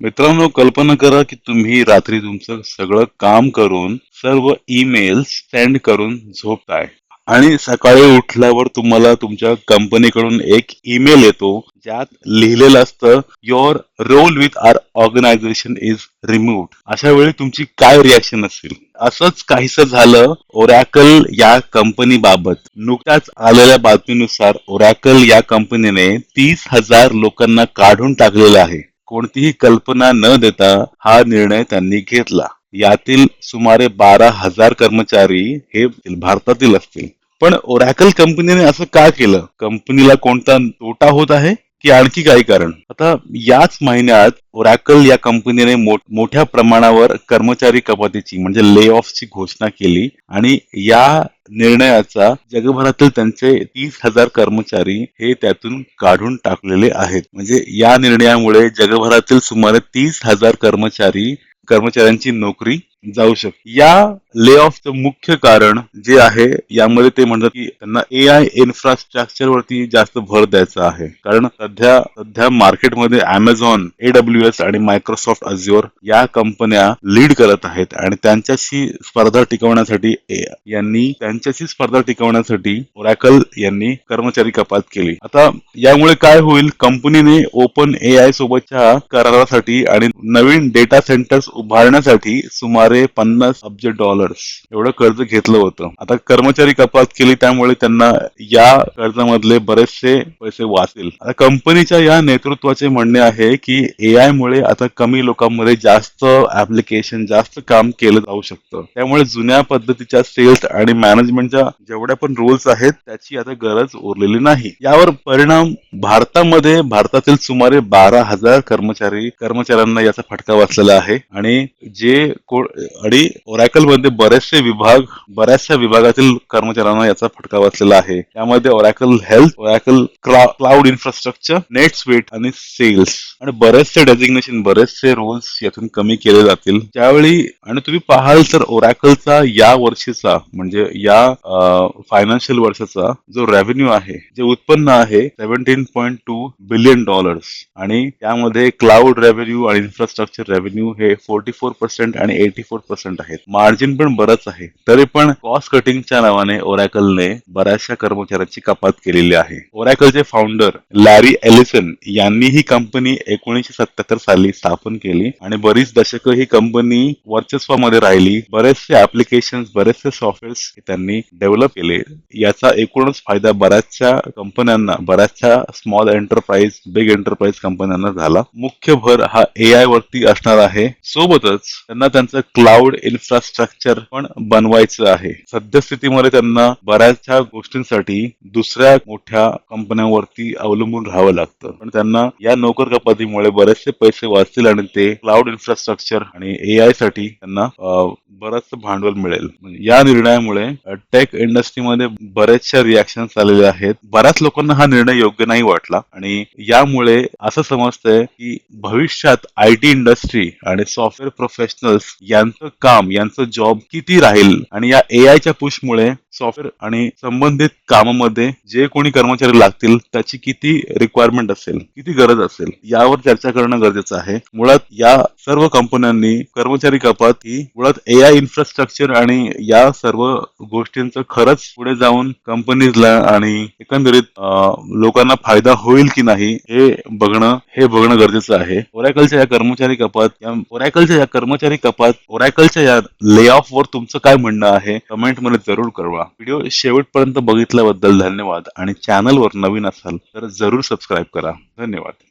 मित्रांनो, कल्पना करा की तुम्ही रात्री तुमचं सगळं काम करून सर्व ईमेल्स सेंड करून झोपताय आणि सकाळी उठल्यावर तुम्हाला तुमच्या कंपनीकडून एक ईमेल येतो ज्यात लिहिलेलं असतं your role with our organization is removed. अशा वेळी तुमची काय रिॲक्शन असेल? असंच काहीसं झालं ओरॅकल या कंपनी बाबत. नुकत्याच आलेल्या बातमीनुसार ओरॅकल या कंपनीने 30,000 लोकांना काढून टाकलेलं आहे. कोणतीही कल्पना न देता हा निर्णय त्यांनी घेतला. यातील सुमारे 12,000 कर्मचारी हे भारतातील असतील. पण ओरॅकल कंपनीने असं का केलं? कंपनीला कोणता तोटा होत आहे की आणखी काही कारण? आता याच महिन्यात ओरॅकल या कंपनीने मोठ्या प्रमाणावर कर्मचारी कपातीची म्हणजे ले ऑफची घोषणा केली आणि या निर्णयाचा जगभरातील त्यांचे 30,000 कर्मचारी हे त्यातून काढून टाकलेले आहेत. म्हणजे या निर्णयामुळे जगभरातील सुमारे 30,000 कर्मचाऱ्यांची नोकरी जाऊ शकते. या ले ऑफचं मुख्य कारण जे आहे यामध्ये ते म्हणतात की त्यांना AI इन्फ्रास्ट्रक्चर वरती जास्त भर द्यायचा आहे. कारण सध्या मार्केटमध्ये Amazon, AWS आणि मायक्रोसॉफ्ट अझ्युअर या कंपन्या लीड करत आहेत आणि त्यांच्याशी स्पर्धा टिकवण्यासाठी ओरॅकल यांनी कर्मचारी कपात केली. आता यामुळे काय होईल? कंपनीने ओपन AI सोबतच्या करारासाठी आणि नवीन डेटा सेंटर्स उभारण्यासाठी सुमारे $50 अब्ज एवढं कर्ज घेतलं होतं. आता कर्मचारी कपात केली त्यामुळे त्यांना या कर्जामधले बरेचसे पैसे वाचतील. आता कंपनीच्या या नेतृत्वाचे म्हणणे आहे की AI मुळे आता कमी लोकांमध्ये जास्त ऍप्लिकेशन जास्त काम केलं जाऊ शकतं. त्यामुळे जुन्या पद्धतीच्या सेल्स आणि मॅनेजमेंटच्या जेवढ्या पण रोल्स आहेत त्याची आता गरज उरलेली नाही. यावर परिणाम भारतातील सुमारे 12,000 कर्मचाऱ्यांना याचा फटका बसलेला आहे आणि ओरॅकल मध्ये बऱ्याचशा विभागातील कर्मचाऱ्यांना याचा फटका बसलेला आहे. त्यामध्ये Oracle Health, Oracle Cloud Infrastructure, NetSuite आणि सेल्स आणि बरेचसे रोल्स यातून कमी केले जातील. त्यावेळी आणि तुम्ही पाहाल तर ओरॅकलचा या वर्षीचा म्हणजे या फायनान्शियल वर्षाचा जो रेव्हेन्यू आहे, जे उत्पन्न आहे $17.2 बिलियन आणि त्यामध्ये क्लाउड रेव्हेन्यू आणि इन्फ्रास्ट्रक्चर रेव्हेन्यू हे 44% आणि 84% आहेत. मार्जिन पण बरंच आहे. तरी पण कॉस्ट कटिंगच्या नावाने ओरॅकलने बऱ्याचशा कर्मचाऱ्यांची कपात केलेली आहे. ओरॅकलचे फाउंडर लॅरी एलिसन यांनी ही कंपनी 1977 साली स्थापन केली आणि बरीच दशकं ही कंपनी वर्चस्वामध्ये राहिली. बरेचसे ऍप्लिकेशन, बरेचसे सॉफ्टवेअर्स त्यांनी डेव्हलप केले. याचा एकूणच फायदा बऱ्याचशा स्मॉल एंटरप्राइज, बिग एंटरप्राइज कंपन्यांना झाला. मुख्य भर हा AI वरती असणार आहे. सोबतच त्यांना त्यांचं क्लाउड इन्फ्रास्ट्रक्चर पण बनवायचं आहे. सद्यस्थितीमध्ये त्यांना बऱ्याचशा गोष्टींसाठी दुसऱ्या मोठ्या कंपन्यांवरती अवलंबून राहावं लागतं. पण त्यांना या नोकर कपातीमुळे बरेचसे पैसे वाचतील आणि ते क्लाउड इन्फ्रास्ट्रक्चर आणि AI साठी त्यांना बरंच भांडवल मिळेल. या निर्णयामुळे टेक इंडस्ट्रीमध्ये बरेचशा रिॲक्शन्स आलेले आहेत. बऱ्याच लोकांना हा निर्णय योग्य नाही वाटला आणि यामुळे असं समजतंय की भविष्यात IT इंडस्ट्री आणि सॉफ्टवेअर प्रोफेशनल्स यांचं जॉब किती राहील आणि या AIच्या पुशमुळे सॉफ्टवेअर आणि संबंधित कामामध्ये जे कोणी कर्मचारी लागतील त्याची किती रिक्वायरमेंट असेल, किती गरज असेल यावर चर्चा करणं गरजेचं आहे. मुळात या सर्व कंपन्यांनी कर्मचारी कपात ही मुळात AI इन्फ्रास्ट्रक्चर आणि या सर्व गोष्टींचं खरंच पुढे जाऊन कंपनीजला आणि एकंदरीत लोकांना फायदा होईल की नाही हे बघणं गरजेचं आहे. ओरॅकलच्या या ले ऑफ वर तुमचं काय म्हणणं आहे कमेंट मध्ये जरूर कळवा. व्हिडिओ शेवटपर्यंत बघितल्याबद्दल धन्यवाद आणि चॅनलवर नवीन असाल तर जरूर सबस्क्राईब करा. धन्यवाद.